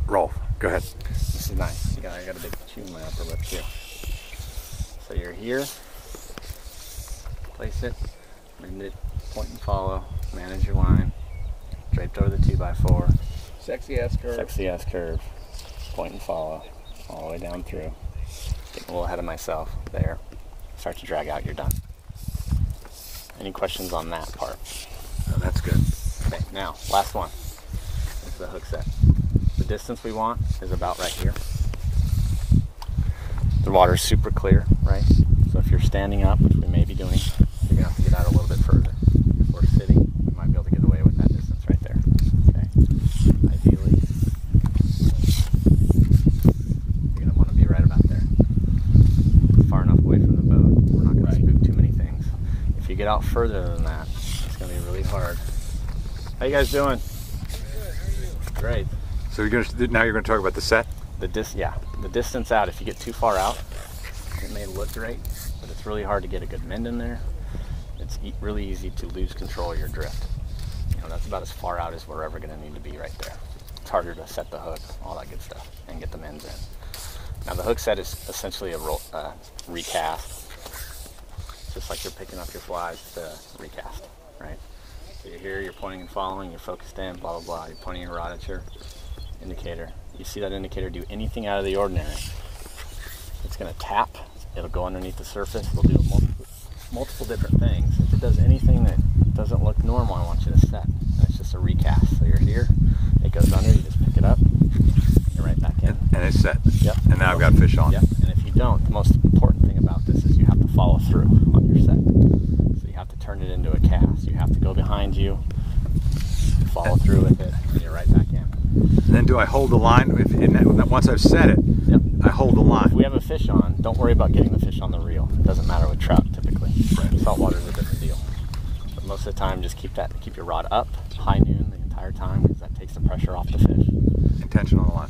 Roll. Go ahead. This is nice. I got a big chew in my upper lip too. So you're here. Place it. Bend it. Point and follow. Manage your line. Draped over the 2x4. Sexy ass curve. Sexy ass curve. Point and follow. All the way down through. Getting a little ahead of myself there. Start to drag out. You're done. Any questions on that part? Oh, that's good. Okay, now, last one. This is the hook set. The distance we want is about right here. The water's super clear, right? So if you're standing up, which we may be doing, you're gonna have to get out a little bit further. If we're sitting, you might be able to get away with that distance right there. Okay. Ideally, you're gonna want to be right about there. Far enough away from the boat. We're not gonna spook too many things. If you get out further than that, it's gonna be really hard. How you guys doing? Good. How are you? So Great. now you're going to talk about the set? The distance out. If you get too far out, it may look great, but it's really hard to get a good mend in there. It's really easy to lose control of your drift. You know, that's about as far out as we're ever going to need to be right there. It's harder to set the hook, all that good stuff, and get the mends in. Now the hook set is essentially a recast. Just like you're picking up your flies, it's a recast, right? So you're here, you're pointing and following, you're focused in, blah, blah, blah. You're pointing your rod at your indicator. You see that indicator do anything out of the ordinary, it's going to tap, it'll go underneath the surface, it'll do multiple different things. If it does anything that doesn't look normal, I want you to set. And it's just a recast. So you're here, it goes under, you just pick it up, you're right back in. And it's set. Yep. And now I've got fish on. Yep. And if you don't, the most important thing about this is you have to follow through on your set. So you have to turn it into a cast. You have to go behind you, follow through with it, and you're right back in. And then do I hold the line? Once I've set it, Yep. I hold the line. If we have a fish on, don't worry about getting the fish on the reel. It doesn't matter with trout typically. Right. Saltwater is a different deal. But most of the time, just keep your rod up, high noon the entire time, because that takes the pressure off the fish. Intention on the line.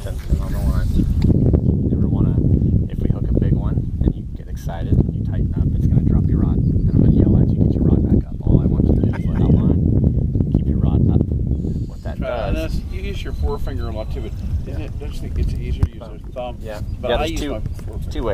Tension on the line. You never want to, if we hook a big one and you get excited and you tighten up, it's going to drop your rod. And I'm going to yell at you, get your rod back up. All I want you to do is let out line, keep your rod up. What that does... You use your forefinger a lot too, but don't you think it's easier to use a thumb? Yeah. But Yeah, I there's use my forefinger. two ways.